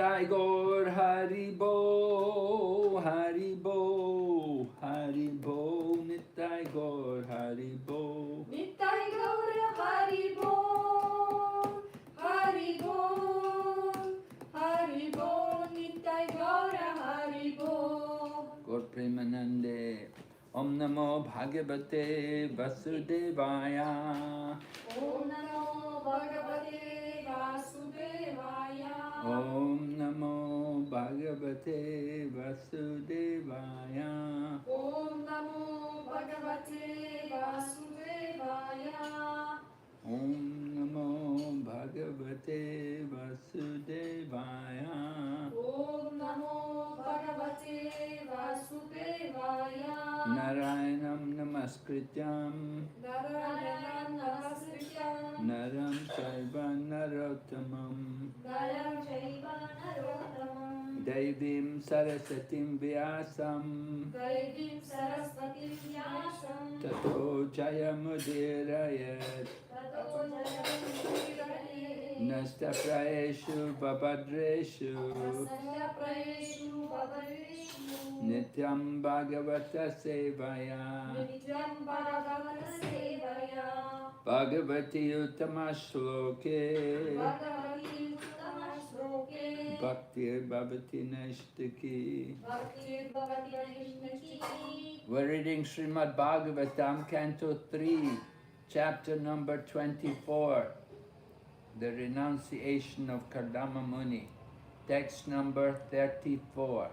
Nitai Gaur Haribo, Haribo, Haribo, Nitai Gaur Haribo. Nitai Gaur Haribo, Haribo, Haribo, Nitai Gaur Haribo. Gaur Premanande, Om Namo Bhagavate Vasudevaya. Om Namo Bhagavate Vasudevaya. Om Namo Bhagavate Vasudevaya. Om Namo Bhagavate Vasudevaya. Om Namo Bhagavate Vasudevaya. Om Namo Bhagavate Vasudevaya. Narayanam Namaskrityam Narayanam Namaskrityam Naram Chaiva Narottamam Naram Chaiva Narottamam Devim Sarasatim Vyasam Devim Saraswatim Vyasam Tato Jayamudirayat Tato Jayamudiraye Nasta Praeshu Babadreshu Nasya Praeshu Bhagaveshu Nityam Bhagavata Sevaya Nityam Bhagavata Sevaya Bhagavati Uttama Shloke Bhagavati Uttama Shloke Bhaktir Bhavati Nashtaki. Bhakti Bhavati Nishnaki. We're reading Srimad Bhagavatam, Canto 3, chapter number 24, the renunciation of Kardama Muni, text number 34.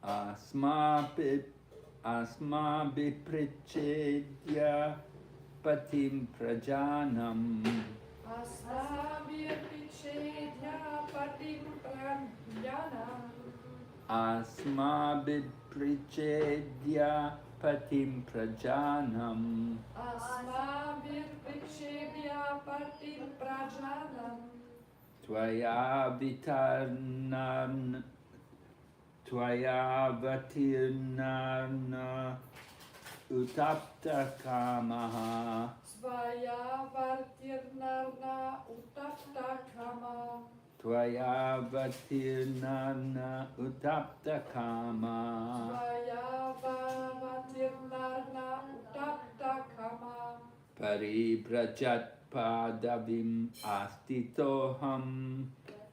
Asma viprichedya patim prajanam. Asmabir Pichedya Patim Pranyanam. Asma viprichedya patim prajanam. Asmabir Pichedya Patim Prajanam. Tvaya vatirnana utapta kamaha. Svaya Vartirnarna Utapta Kama. Tvaya vatirnana utapta kama. Svaya Vartirnarna Utapta Kama. Paribrajat padavim astitoham.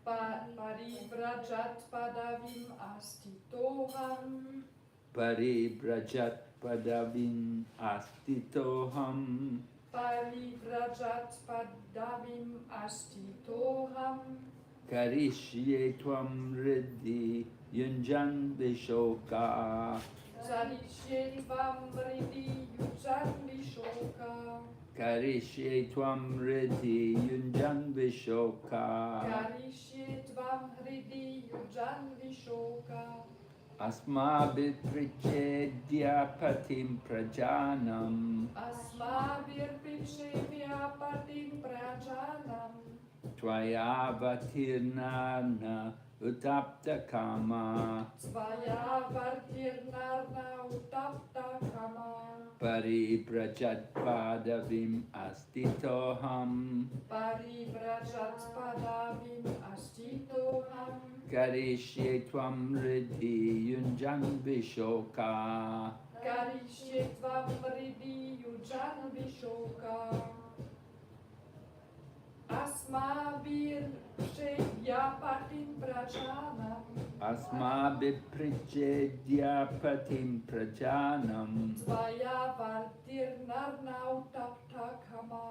Parivrajat Padavim Astitoham. Paribrajat padavim astitoham. Parivrajat Padavim Astitoham. Karishye tvam riddhi yunjan vishoka. Sarishye Tvam Vriddhi Yujan Vishoka. Karishye tvam riddhi yunjan vishoka. Karishye Tvam Vriddhi Yujan Vishoka. Asmabit prichedya patim prajanam. Asmabir Pichevya Patim Prajanam. Tvaya vatirnana utapta kama. Svaya Vartirnarna Utapta Kama. Paribrajat padavim astitoham. Parivrajat Padavim Astitoham. Karishye tvam riddhi yunjan vishoka. Karishye Tvam Vriddhi Yujan Vishoka. Asmabir Shevya Patim Prajanam. Asmabit prichedya patim prajanam. Tvaya Vartirnarna Utapta Kama.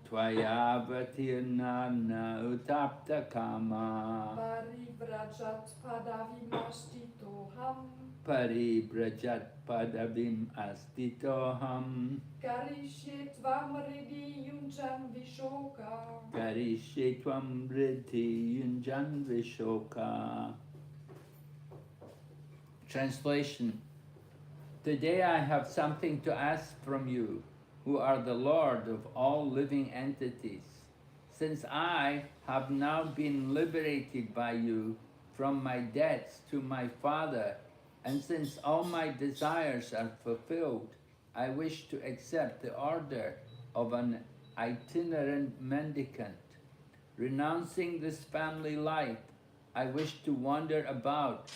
Tvaya vatirnana utapta kama. Parivrajat Padavim Astitoham. Paribrajat padavim astitoham. Karishye Tvam Vriddhi Yujan Vishoka. Karishye tvam riddhi yunjan vishoka. Translation. Today I have something to ask from you, who are the Lord of all living entities. Since I have now been liberated by you from my debts to my Father, and since all my desires are fulfilled, I wish to accept the order of an itinerant mendicant. Renouncing this family life, I wish to wander about,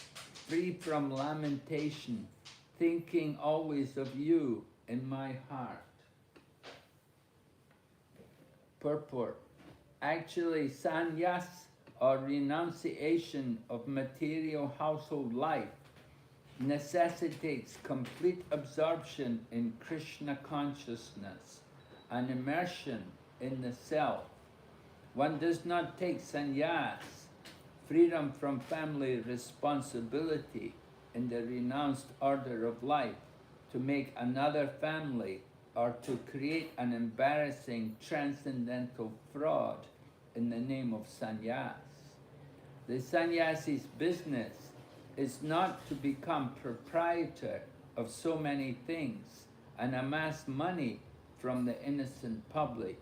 free from lamentation, thinking always of you in my heart. Purport. Actually, sannyas, or renunciation of material household life, necessitates complete absorption in Krishna consciousness and immersion in the self. One does not take sannyas, freedom from family responsibility in the renounced order of life, to make another family or to create an embarrassing transcendental fraud in the name of sannyas. The sannyasi's business is not to become proprietor of so many things and amass money from the innocent public.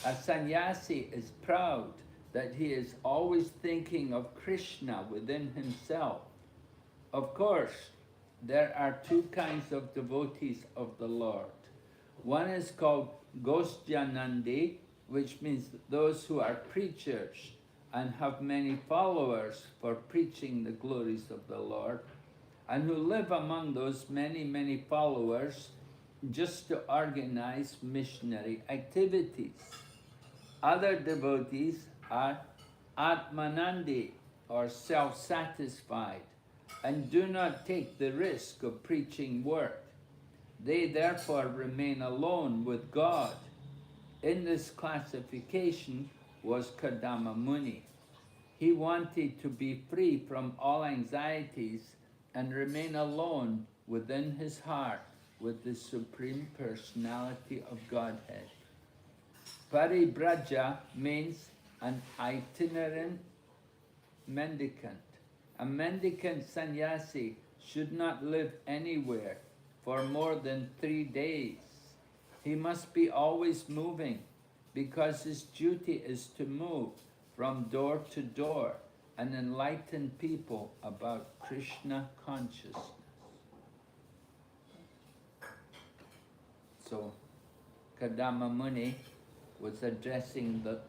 A sannyasi is proud that he is always thinking of Krishna within himself. Of course, there are two kinds of devotees of the Lord. One is called Gosjanandi, which means those who are preachers and have many followers for preaching the glories of the Lord, and who live among those many followers just to organize missionary activities. Other devotees are Atmanandi, or self-satisfied, and do not take the risk of preaching work. They therefore remain alone with God. In this classification was Kadama Muni. He wanted to be free from all anxieties and remain alone within his heart with the Supreme Personality of Godhead. Paribraja means an itinerant mendicant. A mendicant sannyasi should not live anywhere for more than 3 days. He must be always moving, because his duty is to move from door to door and enlighten people about Krishna consciousness. So, Kadama Muni was addressing the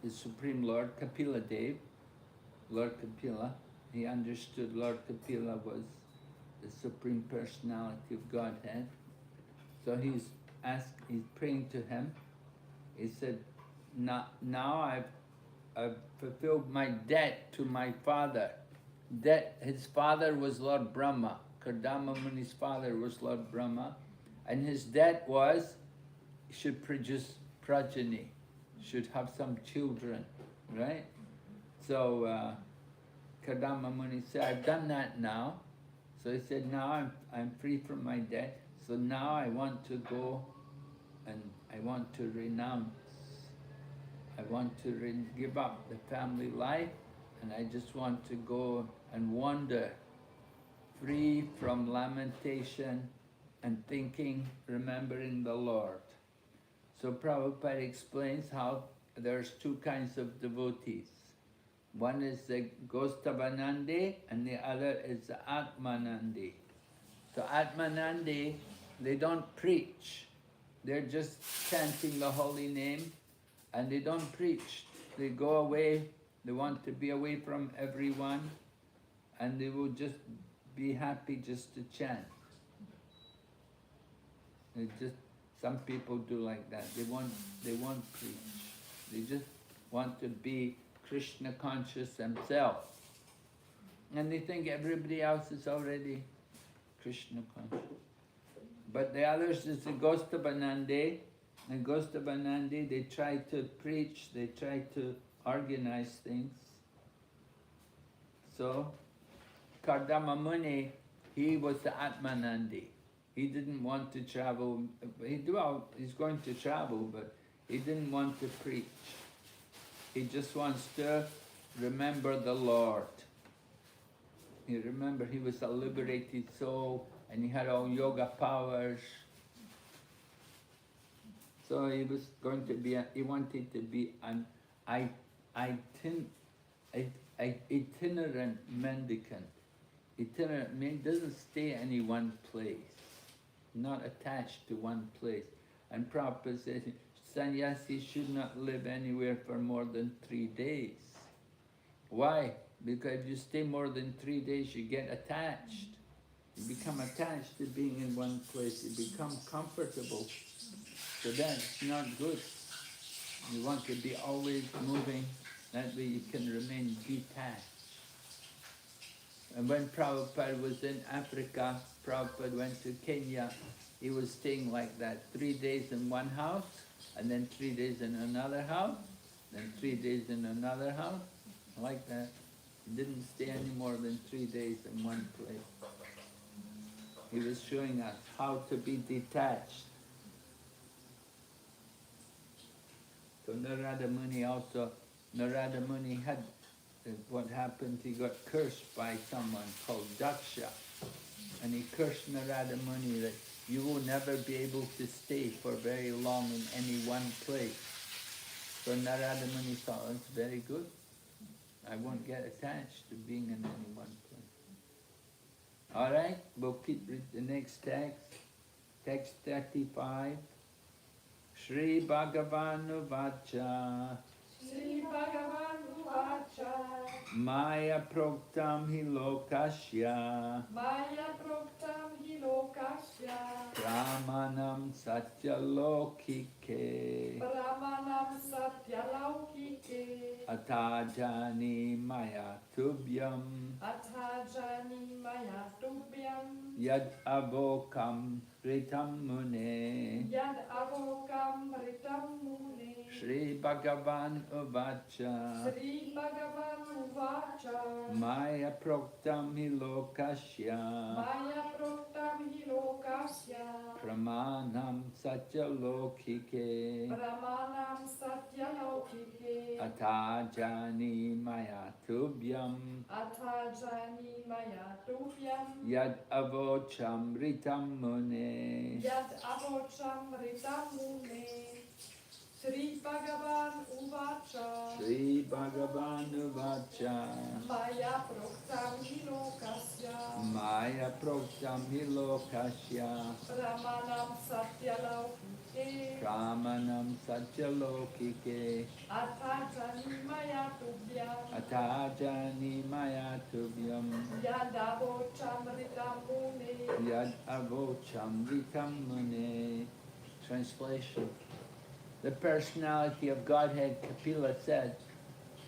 Supreme Lord Kapila Dev, Lord Kapila. He understood Lord Kapila was the Supreme Personality of Godhead. So he's praying to him. He said, now I've fulfilled my debt to my father. His father was Lord Brahma. Kadama Muni's father was Lord Brahma. And his debt was, he should produce progeny, should have some children, right? So Kadama Muni said, I've done that now. So he said, now I'm free from my debt. So now I want to go and I want to renounce. I want to give up the family life, and I just want to go and wander, free from lamentation and thinking, remembering the Lord. So Prabhupada explains how there's two kinds of devotees. One is the Gostavanandi and the other is the Atmanandi. So Atmanandi, they don't preach. They're just chanting the holy name and they don't preach. They go away, they want to be away from everyone and they will just be happy just to chant. Some people do like that. They won't preach. They just want to be Krishna conscious themselves. And they think everybody else is already Krishna conscious. But the others is the Gostavanandi. And Gostavanandi, they try to preach, they try to organize things. So, Kardama Muni, he was the Atmanandi. He didn't want to travel. He's going to travel, but he didn't want to preach. He just wants to remember the Lord. He was a liberated soul and he had all yoga powers. So he wanted to be an itinerant mendicant. Itinerant means doesn't stay in any one place. not attached to one place. And Prabhupada says sannyasi should not live anywhere for more than 3 days. Why? Because if you stay more than 3 days, you get attached. You become attached to being in one place. You become comfortable. So that's not good. You want to be always moving. That way you can remain detached. And when Prabhupada was in Africa, Prabhupada went to Kenya, he was staying like that, 3 days in one house, and then 3 days in another house, then 3 days in another house, like that. He didn't stay any more than 3 days in one place. He was showing us how to be detached. So Narada Muni also, Narada Muni had, what happened, he got cursed by someone called Daksha. And he cursed Narada Muni that you will never be able to stay for very long in any one place. So Narada Muni thought, that's very good. I won't get attached to being in any one place. All right, we'll keep reading the next text. Text 35. Shri Bhagavan Vacha Sri Bhagavan Uvacha Maya Proktam Hi Lokasya Maya Proktam Hi Lokasya Pramanam Satya Lokike Brahmanam Satyalaukike Atajani Maya Tubhyam Athajani Maya Tubhyam Yad Avokam Ritam Mune Yad Avokam Ritam Mune Shri Bhagavan Uvacha Sri Bhagavan Uvacha Maya Proktam Hi Lokasya Maya Proktam Hi Lokasya Pramanam Satya Lokike Brahmanam Satyalaukike Atajani Maya Tubhyam Athajani Maya Tubhyam Yad Avocham Ritam Mune Yad Avocham Ritam Mune Sri Bhagavan Uvacha Sri Bhagavan Uvacha Maya Proktam Hi Lokasya Maya Proktam Hi Lokasya Brahmanam Satyalaukike Pramanam Satya Lokike Athajani Maya Tubhyam Atajani Maya Tubhyam Yad Avocham Ritam Mune Yad Avocham Ritam Mune. Translation. The personality of Godhead Kapila said,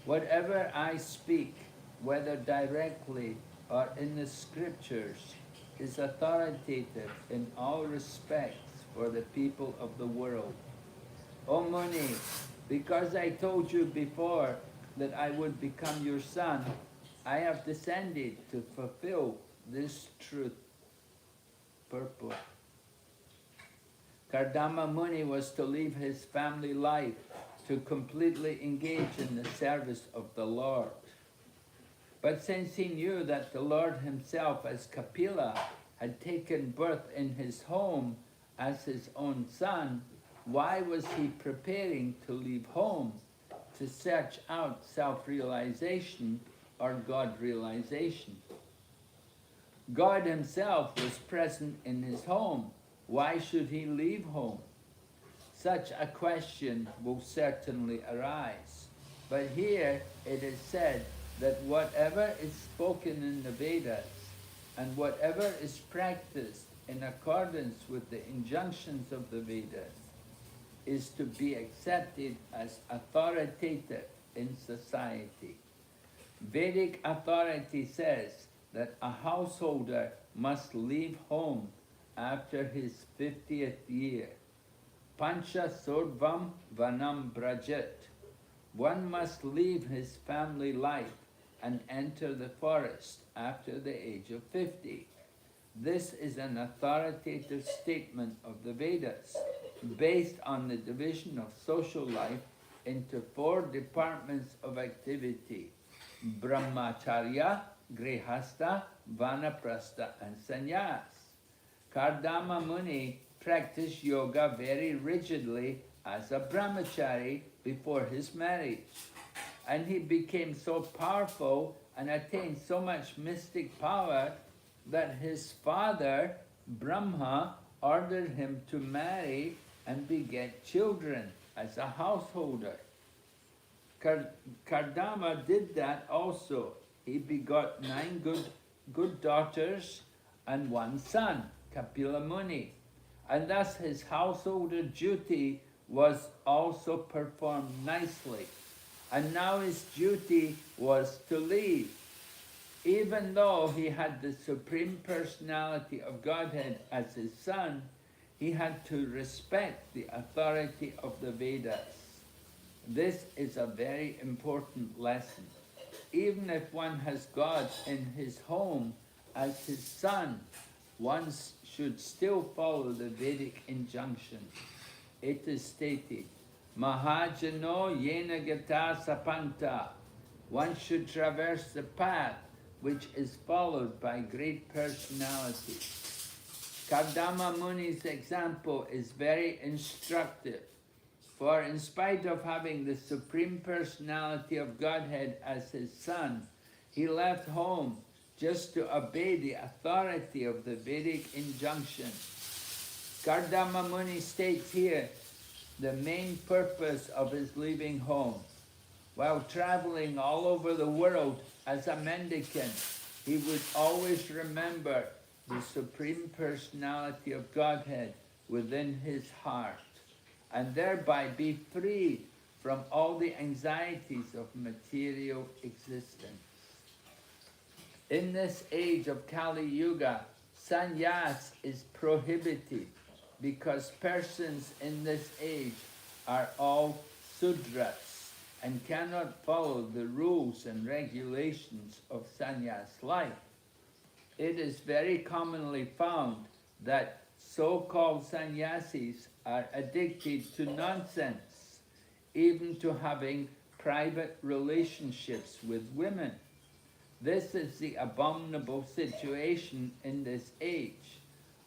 whatever I speak, whether directly or in the scriptures, is authoritative in all respects for the people of the world. O Muni, because I told you before that I would become your son, I have descended to fulfill this truth. Purport. Kardama Muni was to leave his family life to completely engage in the service of the Lord. But since he knew that the Lord himself as Kapila had taken birth in his home as his own son, why was he preparing to leave home to search out self-realization or God-realization? God himself was present in his home. Why should he leave home? Such a question will certainly arise. But here it is said that whatever is spoken in the Vedas and whatever is practiced in accordance with the injunctions of the Vedas is to be accepted as authoritative in society. Vedic authority says that a householder must leave home after his 50th year. Pancha Sordvam Vanam Brajat. One must leave his family life and enter the forest after the age of 50. This is an authoritative statement of the Vedas, based on the division of social life into 4 departments of activity: Brahmacharya, Grihastha, Vanaprastha, and Sannyas. Kardama Muni practiced yoga very rigidly as a brahmachari before his marriage. And he became so powerful and attained so much mystic power that his father, Brahma, ordered him to marry and beget children as a householder. Kardama did that also. He begot 9 good daughters and 1 son, Kapila Muni. And thus his householder duty was also performed nicely. And now his duty was to leave. Even though he had the Supreme Personality of Godhead as his son, he had to respect the authority of the Vedas. This is a very important lesson. Even if one has God in his home as his son, one should still follow the Vedic injunction. It is stated, Mahajano yena gata sapanta. One should traverse the path which is followed by great personalities. Kardama Muni's example is very instructive, for in spite of having the Supreme Personality of Godhead as his son, he left home just to obey the authority of the Vedic injunction. Kardama Muni states here the main purpose of his leaving home. While traveling all over the world as a mendicant, he would always remember the Supreme Personality of Godhead within his heart, and thereby be freed from all the anxieties of material existence. In this age of Kali Yuga, sannyas is prohibited because persons in this age are all sudras and cannot follow the rules and regulations of sannyas life. It is very commonly found that so-called sannyasis are addicted to nonsense, even to having private relationships with women. This is the abominable situation in this age.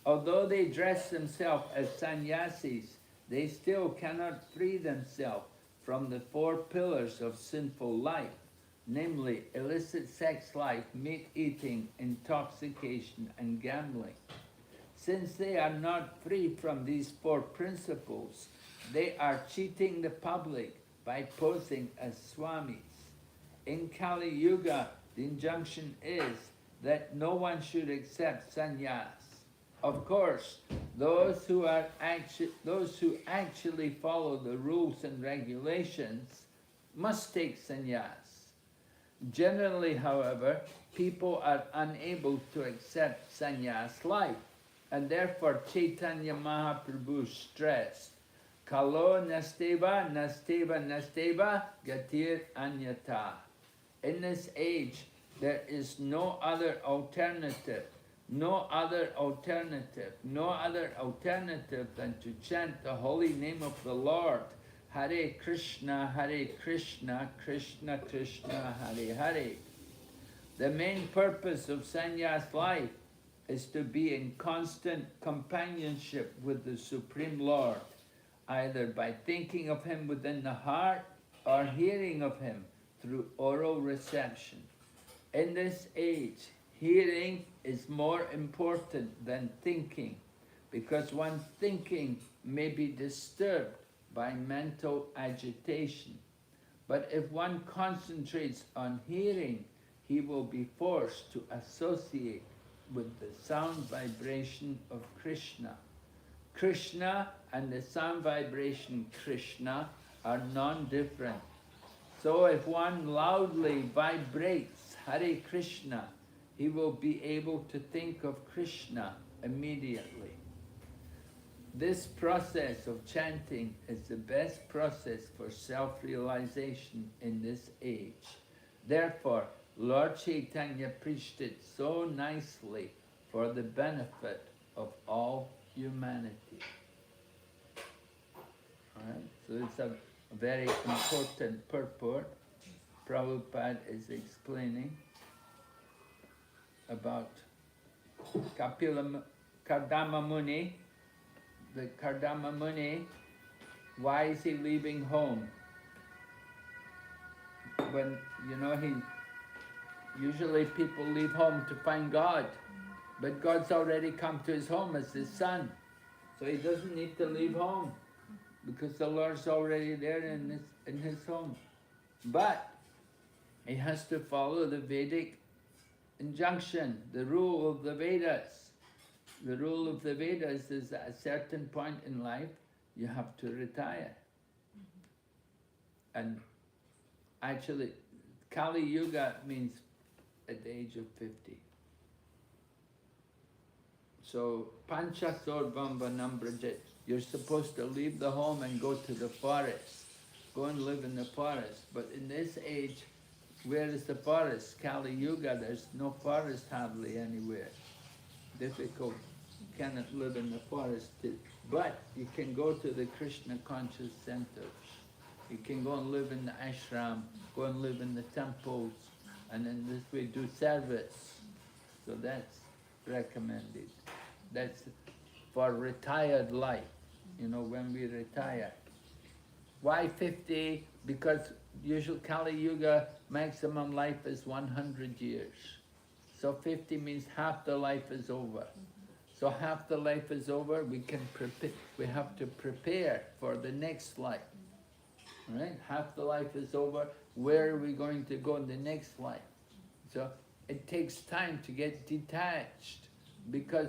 Although they dress themselves as sannyasis, they still cannot free themselves from the 4 pillars of sinful life, namely illicit sex life, meat eating, intoxication, and gambling. Since they are not free from these 4 principles, they are cheating the public by posing as swamis. In Kali Yuga, the injunction is that no one should accept sannyas. Of course, those who actually follow the rules and regulations must take sannyas. Generally, however, people are unable to accept sannyas life, and therefore Chaitanya Mahaprabhu stressed, Kalo nasteva, nasteva, nasteva, gatir anyata. In this age, there is no other alternative, no other alternative than to chant the holy name of the Lord, Hare Krishna, Krishna Krishna, Hare Hare. The main purpose of sannyas life is to be in constant companionship with the Supreme Lord, either by thinking of him within the heart or hearing of him through oral reception. In this age, hearing is more important than thinking, because one's thinking may be disturbed by mental agitation. But if one concentrates on hearing, he will be forced to associate with the sound vibration of Krishna. Krishna and the sound vibration Krishna are non-different. So if one loudly vibrates Hare Krishna, he will be able to think of Krishna immediately. This process of chanting is the best process for self-realization in this age. Therefore, Lord Chaitanya preached it so nicely for the benefit of all humanity. Alright, so it's a very important purport. Prabhupada is explaining about Kardama Muni. The Kardama Muni, why is he leaving home? When, usually people leave home to find God, but God's already come to his home as his son. So he doesn't need to leave home because the Lord's already there in his home. But he has to follow the Vedic injunction, the rule of the Vedas. The rule of the Vedas is at a certain point in life you have to retire. And actually, Kali Yuga means at the age of 50. So, Panchasorvam Vanambrajit, you're supposed to leave the home and go to the forest. Go and live in the forest. But in this age, where is the forest? Kali Yuga, there's no forest hardly anywhere. Difficult. You cannot live in the forest. But you can go to the Krishna conscious centers. You can go and live in the ashram, go and live in the temples, and in this way do service. So that's recommended. That's for retired life, you know, when we retire. Why 50? Because usual Kali Yuga maximum life is 100 years. So 50 means half the life is over. So half the life is over, we have to prepare for the next life. Right? Half the life is over, where are we going to go in the next life? So it takes time to get detached, because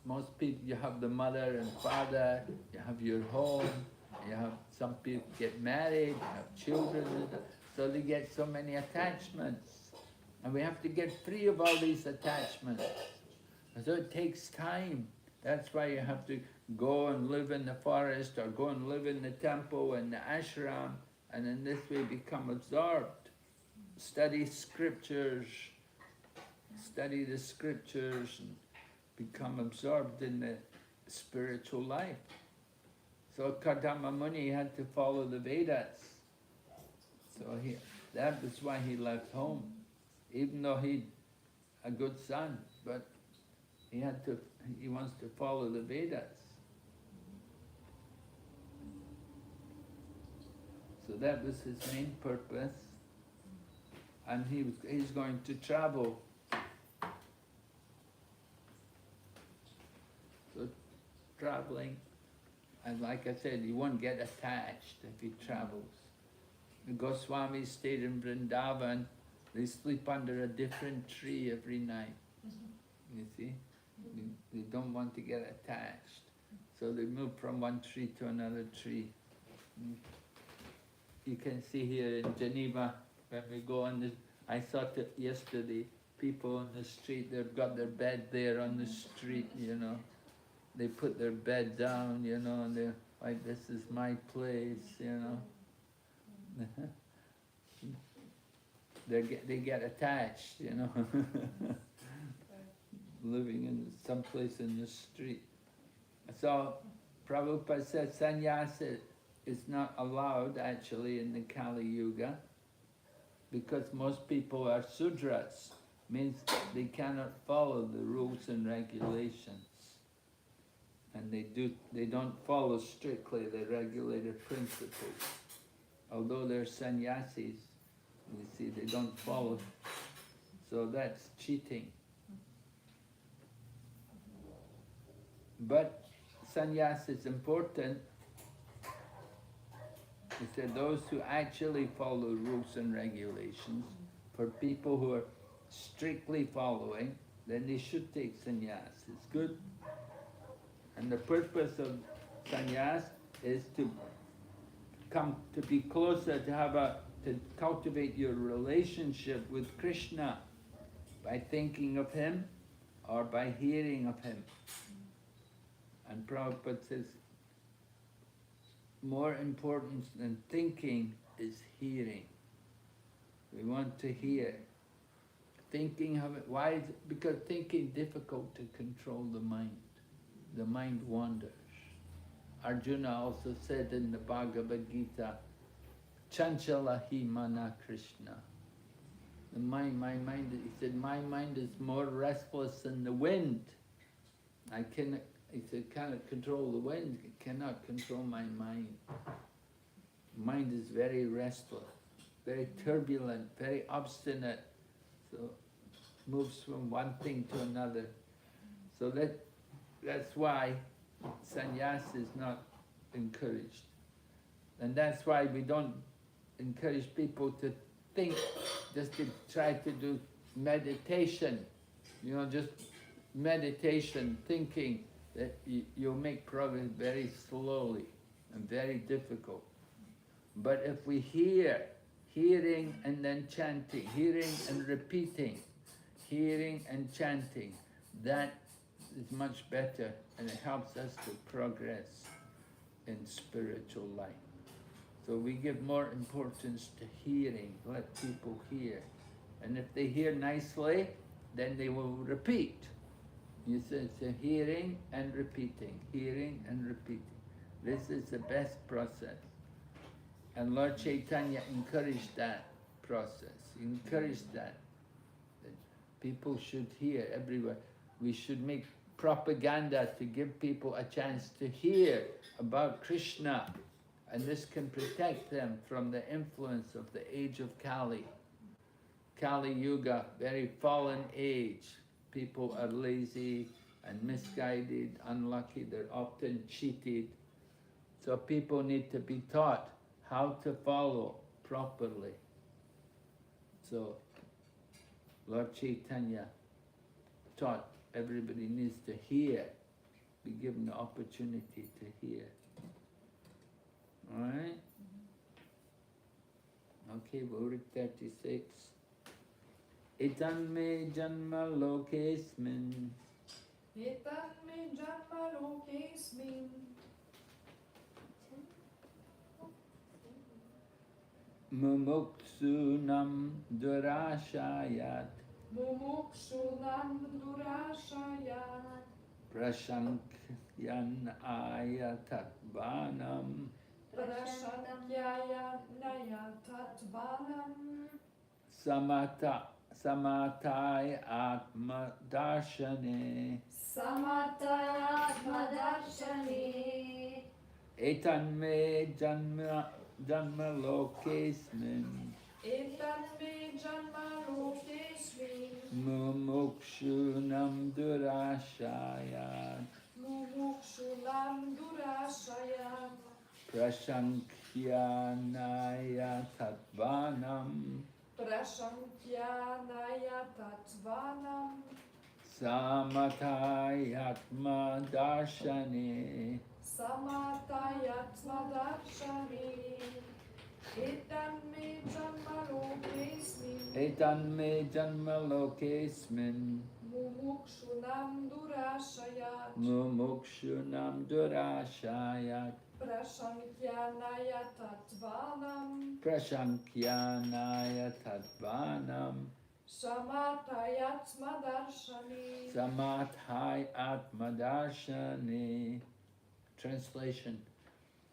most people, you have the mother and father, you have your home, you have some people get married, you have children, so they get so many attachments. And we have to get free of all these attachments. And so it takes time. That's why you have to go and live in the forest or go and live in the temple and the ashram, and in this way become absorbed. Study scriptures, study the scriptures and become absorbed in the spiritual life. So Kardama Muni had to follow the Vedas. So that was why he left home, even though he's a good son, but he wants to follow the Vedas. So that was his main purpose. And he's going to travel. So traveling, and like I said, he won't get attached if he travels. The Goswamis stayed in Vrindavan. They sleep under a different tree every night. You see? They don't want to get attached. So they move from one tree to another tree. You can see here in Geneva, when we go on this, I saw it yesterday, people on the street, they've got their bed there on the street, you know. They put their bed down, you know, and they're like, this is my place, you know. They get attached, you know. Living in some place in the street. So Prabhupada said sannyasa is not allowed actually in the Kali Yuga, because most people are Sudras, means they cannot follow the rules and regulations. And they don't follow strictly the regulated principles. Although they're sannyasis, you see, they don't follow. So that's cheating. But sannyas is important. He said those who actually follow rules and regulations, for people who are strictly following, then they should take sannyas. It's good. And the purpose of sannyas is to be closer, to cultivate your relationship with Krishna by thinking of him or by hearing of him. And Prabhupada says, more important than thinking is hearing. We want to hear. Thinking of it, why is it? Because thinking is difficult to control the mind. The mind wanders. Arjuna also said in the Bhagavad Gita, Chanchala hi mana Krishna. My mind, he said, my mind is more restless than the wind. He said, cannot control the wind, cannot control my mind. Mind is very restless, very turbulent, very obstinate. So moves from one thing to another. So that's why sannyas is not encouraged. And that's why we don't encourage people to think, just to try to do meditation, just meditation, thinking that you'll make progress very slowly and very difficult. But if we hearing and then chanting, hearing and repeating, hearing and chanting, that is much better, and it helps us to progress in spiritual life. So we give more importance to hearing, let people hear. And if they hear nicely, then they will repeat. You say so hearing and repeating, hearing and repeating. This is the best process. And Lord Chaitanya encouraged that process, encouraged that people should hear everywhere. We should make propaganda to give people a chance to hear about Krishna. And this can protect them from the influence of the age of Kali. Kali Yuga, very fallen age. People are lazy and misguided, unlucky, they're often cheated. So people need to be taught how to follow properly. So Lord Chaitanya taught everybody needs to hear, be given the opportunity to hear. Alright? Okay, we'll read 36. Itan me janma lokesmin. Etan me janma lokesmin. Mumuksunam durashayat. Mumukshunam durashayat. Prashankyan ayatatvanam. Prashankyaya nayatatvanam. Samatai atma darshane. Samatai atma darshane. Etan me janma lokesmin. Etan me janma lokesmin. Mumukshunam durashayat. Mumukshunam durashayat. Prashankyanaya tatvanam. Prashankyanaya tatvanam. Samatayatma darshane. Samatayatma darshane. Etan me janma lokesmin. Etan me janma lokesmin. Mumukshunam durashayat. Mumukshunam durashayat. Prashankyanaya tatvanam. Prashankyanaya tatvanam. Samatayatma darshane. Samatayatma darshane. Translation.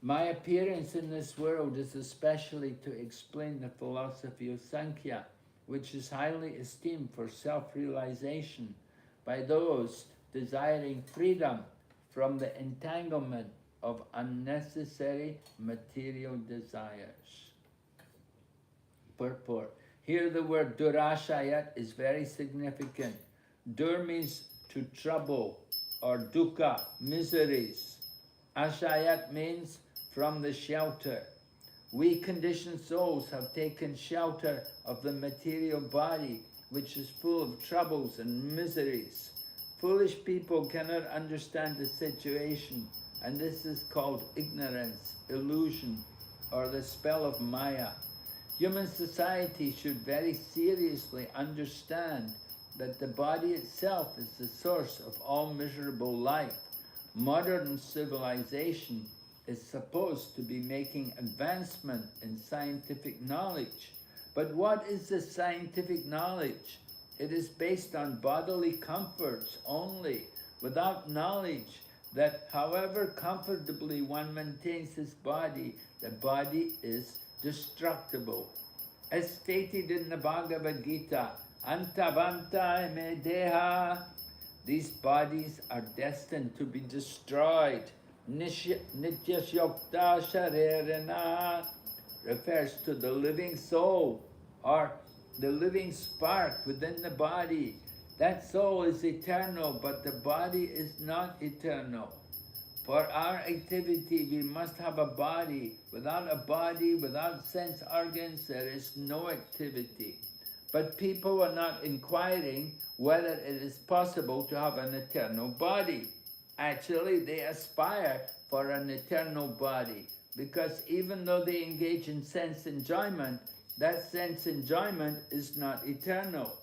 My appearance in this world is especially to explain the philosophy of Sankhya, which is highly esteemed for self-realization by those desiring freedom from the entanglement of unnecessary material desires. Purport. Here the word durashayat is very significant. Dur means to trouble or dukkha, miseries. Ashayat means from the shelter. We conditioned souls have taken shelter of the material body, which is full of troubles and miseries. Foolish people cannot understand the situation, and this is called ignorance, illusion, or the spell of Maya. Human society should very seriously understand that the body itself is the source of all miserable life. Modern civilization is supposed to be making advancement in scientific knowledge. But what is the scientific knowledge? It is based on bodily comforts only, without knowledge that however comfortably one maintains his body, the body is destructible. As stated in the Bhagavad Gita, Antavanta me deha, these bodies are destined to be destroyed. Nityasyokta sharirana refers to the living soul or the living spark within the body. That soul is eternal, but the body is not eternal. For our activity, we must have a body. Without a body, without sense organs, there is no activity. But people are not inquiring whether it is possible to have an eternal body. Actually, they aspire for an eternal body, because even though they engage in sense enjoyment, that sense enjoyment is not eternal.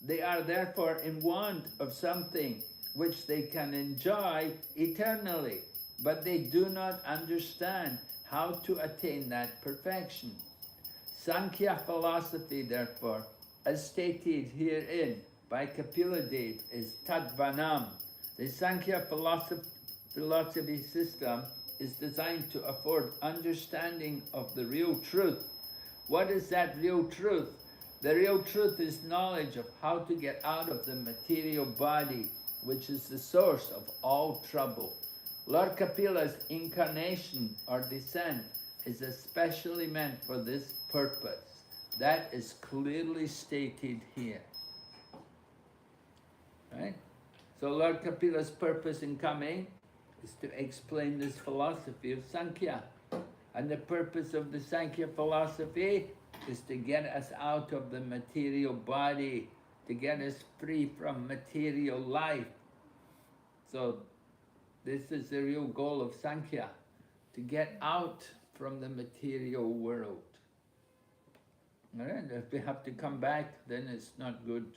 They are therefore in want of something which they can enjoy eternally, but they do not understand how to attain that perfection. Sankhya philosophy, therefore, as stated herein by Kapila Dev, is Tadvanam. The Sankhya philosophy system is designed to afford understanding of the real truth. What is that real truth? The real truth is knowledge of how to get out of the material body, which is the source of all trouble. Lord Kapila's incarnation or descent is especially meant for this purpose. That is clearly stated here. Right? So Lord Kapila's purpose in coming is to explain this philosophy of Sankhya. And the purpose of the Sankhya philosophy is to get us out of the material body, to get us free from material life. So this is the real goal of Sankhya, to get out from the material world. All right? If we have to come back, then it's not good.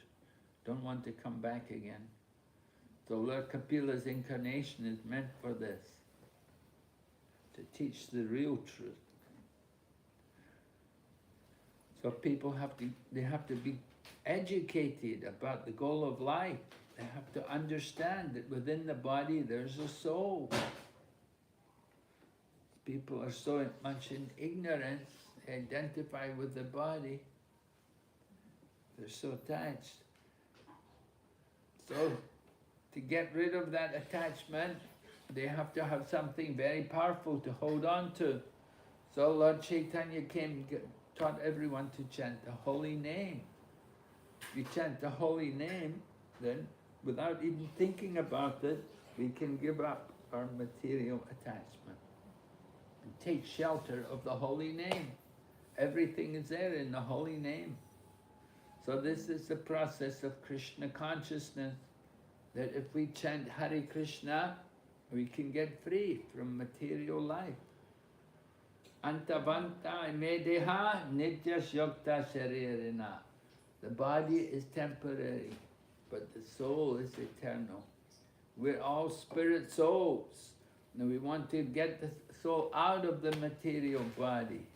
Don't want to come back again. So Lord Kapila's incarnation is meant for this, to teach the real truth. So people have to be educated about the goal of life. They have to understand that within the body there's a soul. People are so much in ignorance, they identify with the body. They're so attached. So to get rid of that attachment, they have to have something very powerful to hold on to. So Lord Chaitanya taught everyone to chant the holy name. If you chant the holy name, then without even thinking about it, we can give up our material attachment and take shelter of the holy name. Everything is there in the holy name. So this is the process of Krishna consciousness, that if we chant Hare Krishna, we can get free from material life. Antavanta medeha nityas yokta sharirina. The body is temporary, but the soul is eternal. We're all spirit souls. And we want to get the soul out of the material body.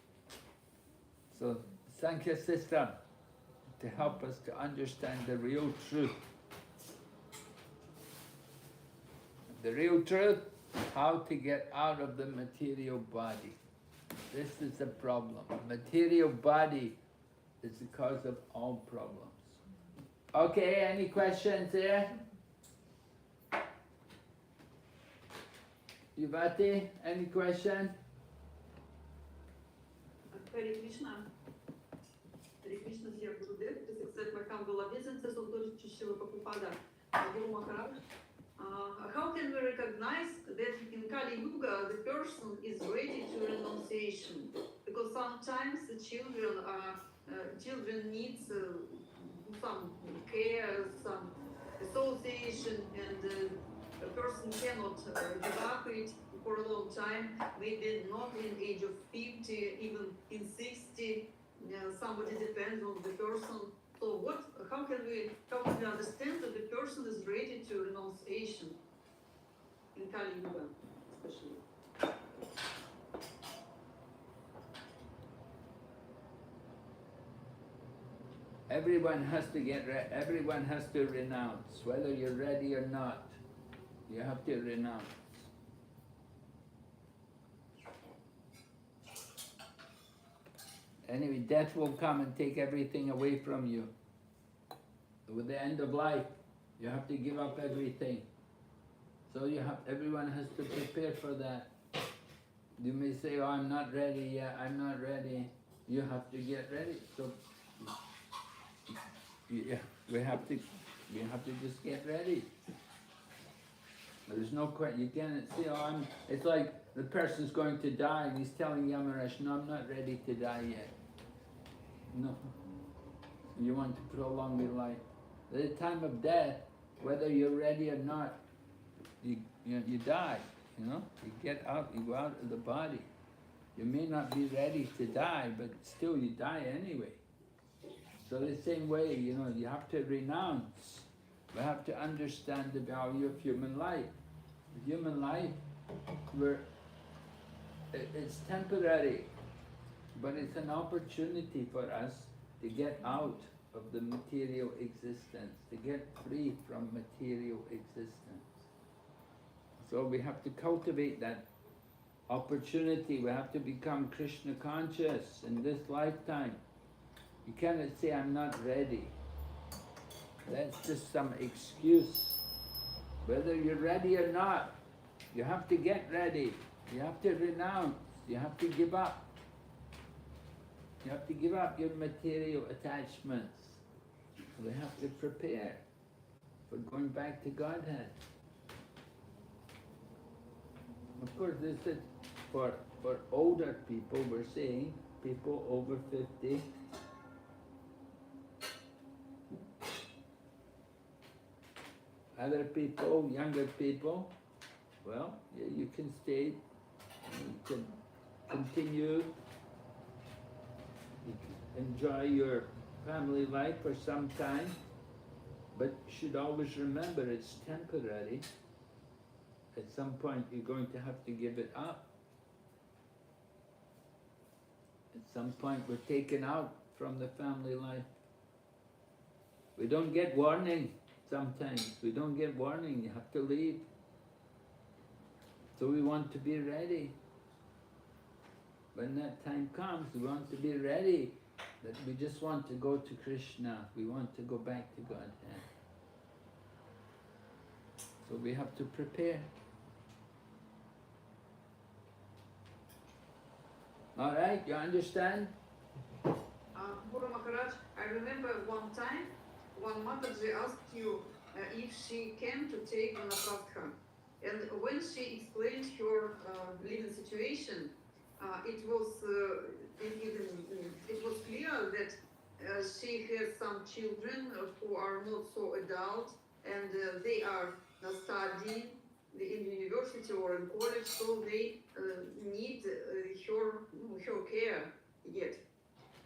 So Sankhya system, to help us to understand the real truth. The real truth, how to get out of the material body. This is the problem. Material body is the cause of all problems. Okay, any questions there? Yuvati, any question? Hare Krishna. Hare Krishna, dear Gurudev. Please accept my humble obeisances of Lord Shila Prabhupada, Guru Maharaj. How can we recognize that in Kali Yuga the person is ready to renunciation? Because sometimes the children need some care, some association, and a person cannot give up it for a long time. Maybe not in age of 50, even in 60. Somebody depends on the person. So how can we understand that the person is ready to renunciation in Kali Yuga, especially? Everyone has to renounce, whether you're ready or not. You have to renounce. Anyway, death will come and take everything away from you. With the end of life, you have to give up everything. So everyone has to prepare for that. You may say, "Oh, I'm not ready yet. I'm not ready." You have to get ready. So we have to just get ready. There's no question. You can't say, oh, it's like the person's going to die and he's telling Yamarash, no, I'm not ready to die yet. No. You want to prolong your life. At the time of death, whether you're ready or not, you die. You get out, you go out of the body. You may not be ready to die, but still you die anyway. So the same way, you have to renounce. We have to understand the value of human life. Human life, it's temporary, but it's an opportunity for us to get out of the material existence, to get free from material existence. So we have to cultivate that opportunity. We have to become Krishna conscious in this lifetime. You cannot say, I'm not ready. That's just some excuse. Whether you're ready or not, you have to get ready. You have to renounce. You have to give up. You have to give up your material attachments. We have to prepare for going back to Godhead. Of course, this is for older people, we're saying, people over 50. Other people, younger people, well, you can stay, you can continue, you can enjoy your family life for some time, but you should always remember it's temporary. At some point you're going to have to give it up. At some point we're taken out from the family life. We don't get warning sometimes. We don't get warning, you have to leave. So we want to be ready. When that time comes, we want to be ready. That we just want to go to Krishna. We want to go back to Godhead. So we have to prepare. All right, you understand? Guru Maharaj, I remember one time, one Mataji asked you if she came to take Vanaprastha. And when she explained her living situation, it was clear that she has some children who are not so adult, and they are studying in university or in college, so they need her care yet.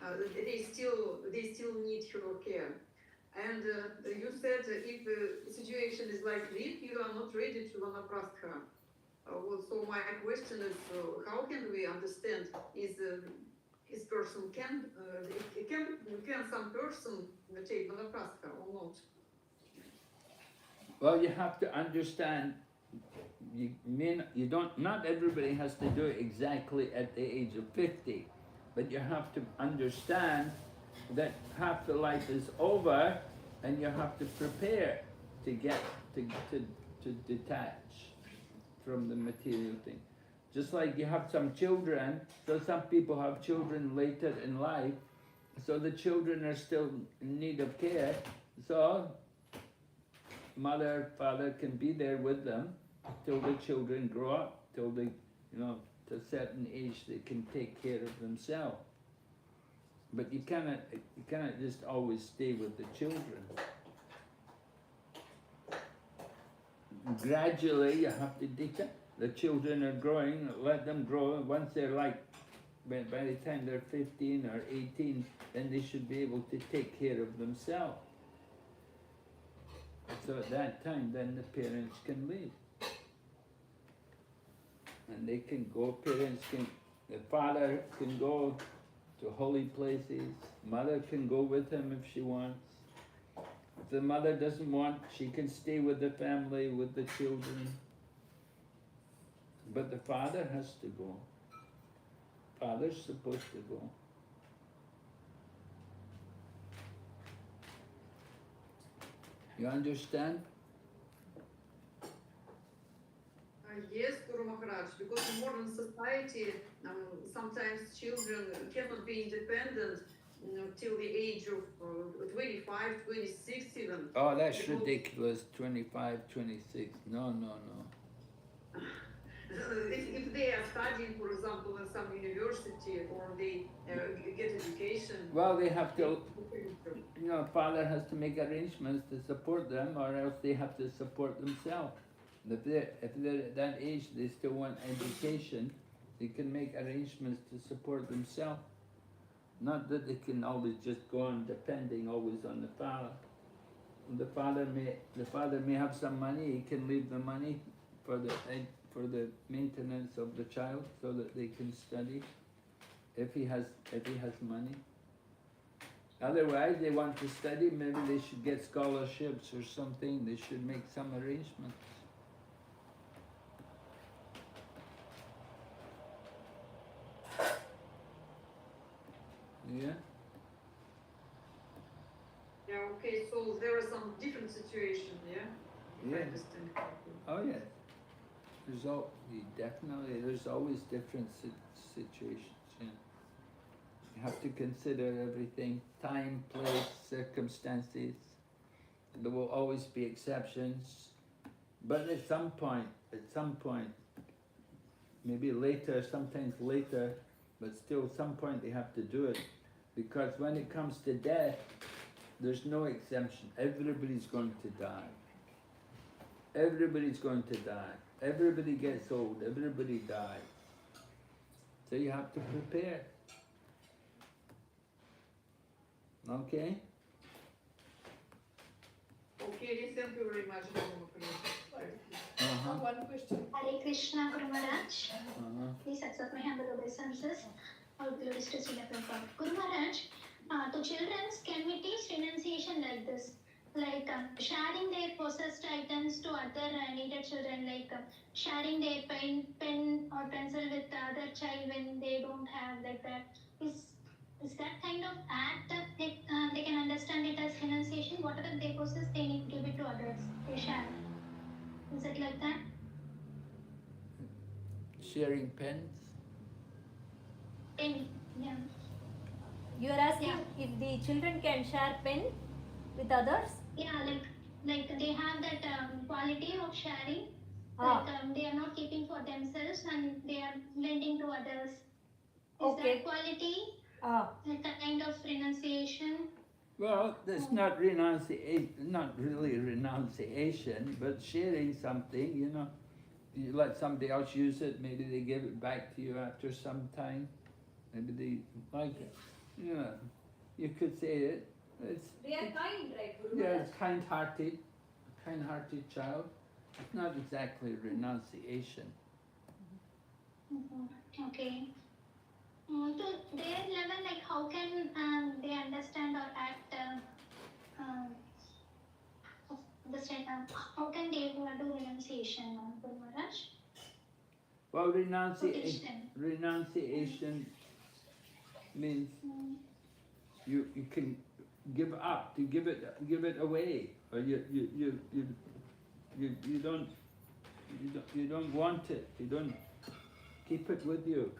They still need her care. And you said if the situation is like this, you are not ready to Vanaprastha. So my question is, how can we understand is person can some person take Vanaprastha or not? Well, you have to understand. Not everybody has to do it exactly at the age of 50, but you have to understand that half the life is over, and you have to prepare to get to detach from the material thing. Just like you have some children, so some people have children later in life, so the children are still in need of care, so mother, father can be there with them till the children grow up, till they, to a certain age they can take care of themselves. But you cannot just always stay with the children. Gradually you have to detach. The children are growing, let them grow. Once they're like, by the time they're 15 or 18, then they should be able to take care of themselves. So at that time, then the parents can leave. And they can go, the father can go to holy places, mother can go with him if she wants. If the mother doesn't want, she can stay with the family, with the children. But the father has to go. Father's supposed to go. You understand? Yes, Guru Maharaj, because in modern society, sometimes children cannot be independent till the age of 25, 26 even. Oh, that's Because ridiculous. 25, 26. No, no, no. if they are studying, for example, in some university or they get education, Well, they have to, you know, father has to make arrangements to support them, or else they have to support themselves. If they're at that age, they still want education, they can make arrangements to support themselves. Not that they can always just go on depending always on the father. The father may have some money, he can leave the money for the maintenance of the child so that they can study if he has money. Otherwise, they want to study, maybe they should get scholarships or something, they should make some arrangements. Yeah? yeah, okay, so there are some different situations, yeah? If I Yeah. understand correctly. Oh yes. There's always different situations, yeah. You have to consider everything, time, place, circumstances. There will always be exceptions. But at some point, maybe later, sometimes later, but still some point they have to do it. Because when it comes to death, there's no exemption. Everybody's going to die. Everybody's going to die. Everybody gets old. Everybody dies. So you have to prepare. Okay? Okay, thank you very much. Uh-huh. One question. Hare Krishna, Guru Maharaj. Uh-huh. Please accept my humble obeisances. All glories to Srila Prabhupada. Guru Maharaj, to children, can we teach renunciation like this? Like sharing their possessed items to other needed children, like sharing their pen or pencil with the other child when they don't have, like that. Is that kind of act that they can understand it as renunciation? Whatever they possess, they need to give it to others. They share. Is it like that? Sharing pens? Pen, yeah. You are asking if the children can share pen with others? Yeah, like they have that quality of sharing. Ah. Like they are not keeping for themselves and they are lending to others. Is Okay. that quality like a kind of renunciation? Well, that's not renunciation, not really renunciation, but sharing something, you know. You let somebody else use it, maybe they give it back to you after some time. Maybe they like it. You know, you could say it. They are kind, right, Guru Yeah, Maharaj? it's kind-hearted child. It's not exactly renunciation. Okay. To their level, like how can they understand or act how can they do renunciation, Guru Maharaj? Well, To teach them. renunciation means you can give up, to give it away, or you don't want it, you don't keep it with you.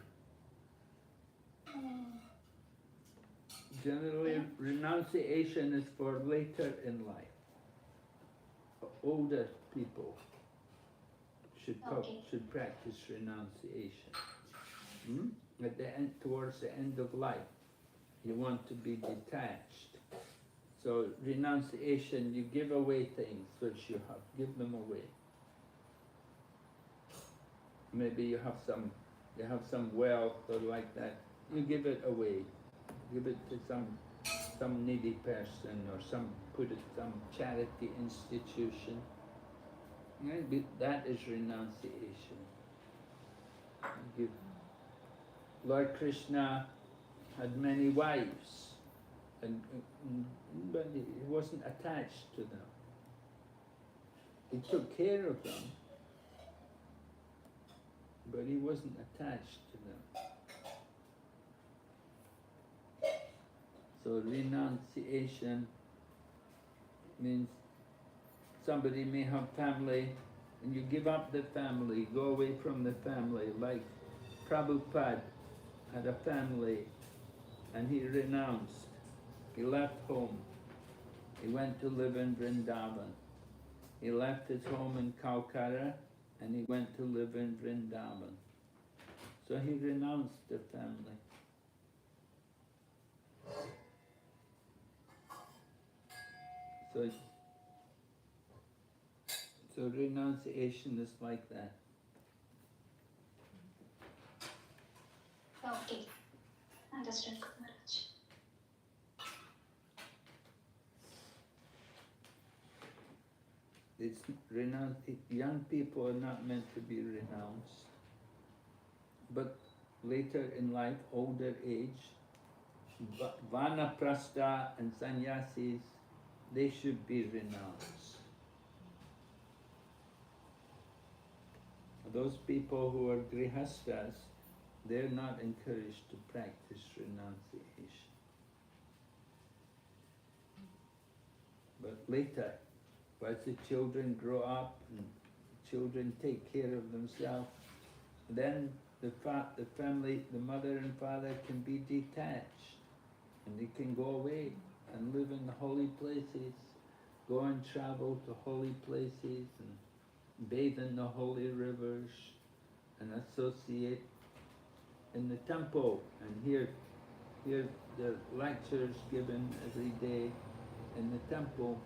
Generally, renunciation is for later in life. Older people should practice renunciation. At the end, towards the end of life, you want to be detached. So renunciation, you give away things which you have, give them away. Maybe you have some wealth or like that. You give it away. Give it to some needy person, or put it some charity institution. Maybe that is renunciation. Lord Krishna had many wives, but he wasn't attached to them. He took care of them, but he wasn't attached to them. So renunciation means somebody may have family, and you give up the family, go away from the family. Like Prabhupada had a family, and he renounced. He left home. He went to live in Vrindavan. He left his home in Calcutta and he went to live in Vrindavan. So he renounced the family. So renunciation is like that. Okay. Understood, Guru Maharaj. It's young people are not meant to be renounced. But later in life, older age, vanaprastha and sannyasis, they should be renounced. Those people who are grihastas, they're not encouraged to practice renunciation. But later, as the children grow up and children take care of themselves, then the family, the mother and father can be detached and they can go away and live in the holy places, go and travel to holy places and bathe in the holy rivers and associate in the temple and hear the lectures given every day in the temple.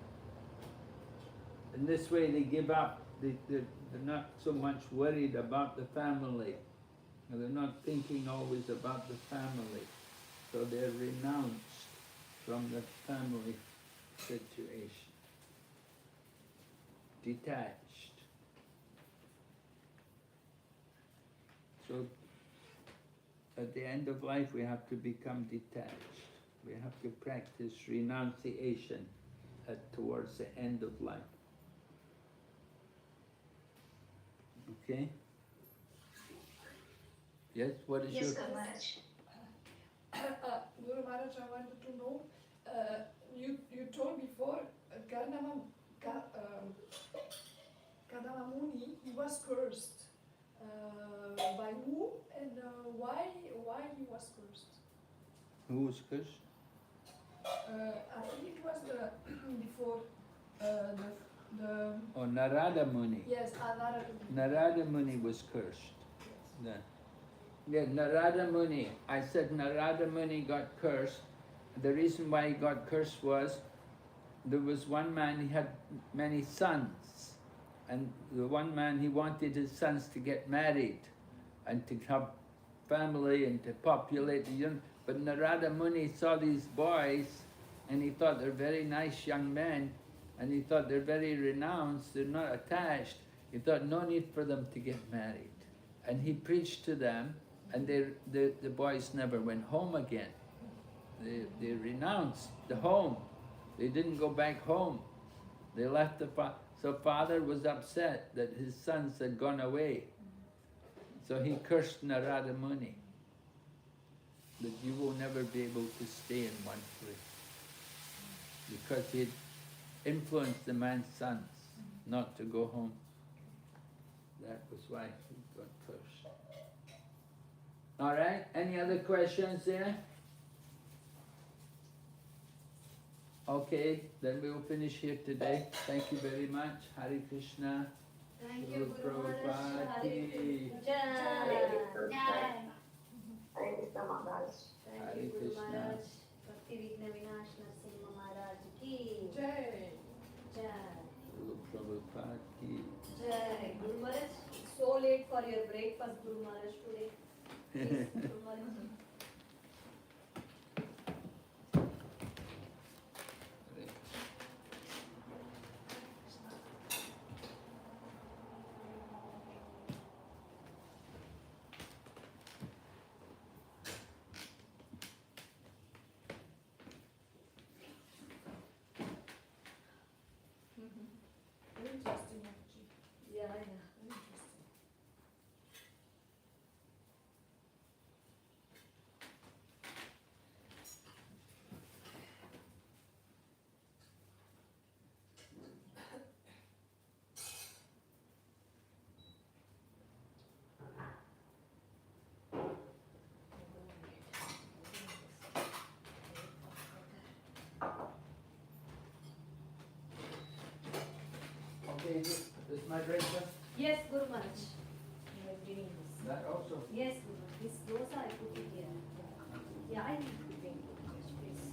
In this way they give up, they're not so much worried about the family. They're not thinking always about the family. So they're renounced from the family situation. Detached. So at the end of life we have to become detached. We have to practice renunciation towards the end of life. Okay? Yes, what is Yes, your... Guru Maharaj. Guru Maharaj, I wanted to know, you told before, Kadama Muni, he was cursed. By who and why he was cursed? Who was cursed? I think it was the before the Oh, Narada Muni. yes, Narada. Narada Muni was cursed. Yes. Yeah, Narada Muni. I said Narada Muni got cursed. The reason why he got cursed was there was one man, he had many sons. And the one man, he wanted his sons to get married and to have family and to populate the universe. But Narada Muni saw these boys and he thought they're very nice young men and he thought they're very renounced, they're not attached. He thought no need for them to get married. And he preached to them and the boys never went home again. They renounced the home. They didn't go back home. They left the father. So father was upset that his sons had gone away. So he cursed Narada Muni that you will never be able to stay in one place. Because he'd influenced the man's sons not to go home. That was why he got cursed. All right, any other questions there? Okay, then we will finish here today. Thank you very much. Hare Krishna. Thank Srila you, Guru Maharaj. Prabhupada Hare ki. Jai. Jai. Hare Krishna Maharaj. Thank Hare you, Guru Krishna. Maharaj. Bhakti Vigna Vinash Narasimha Maharaj ki. Jai. Jai. Srila Prabhupada ki. Jai. Guru Maharaj, it's so late for your breakfast, Guru Maharaj, today. Please, Guru Maharaj. Very interesting actually. Yeah, yeah. Very interesting. This my bracelet? Yes, Guru Maharaj. You are giving this. That also? Yes, Guru. This those I put it here. Yeah, I need to bring Guru Maharaj, please.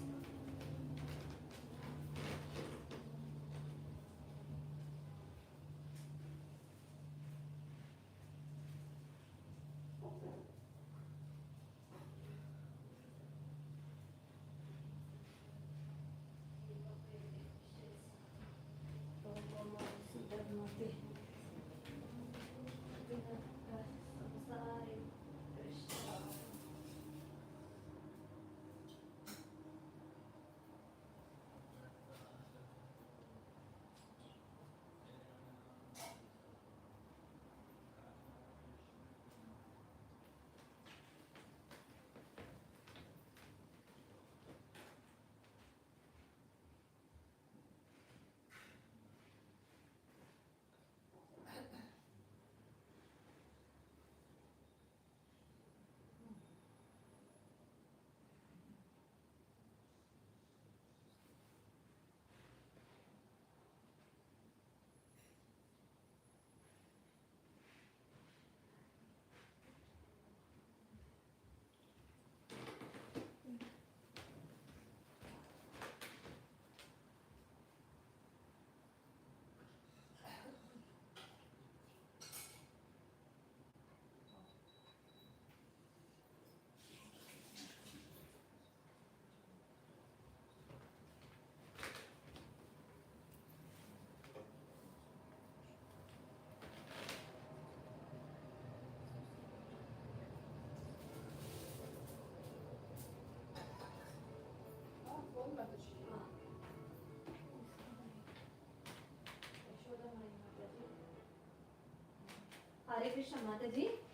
phone Mataji. Hare Krishna Mataji.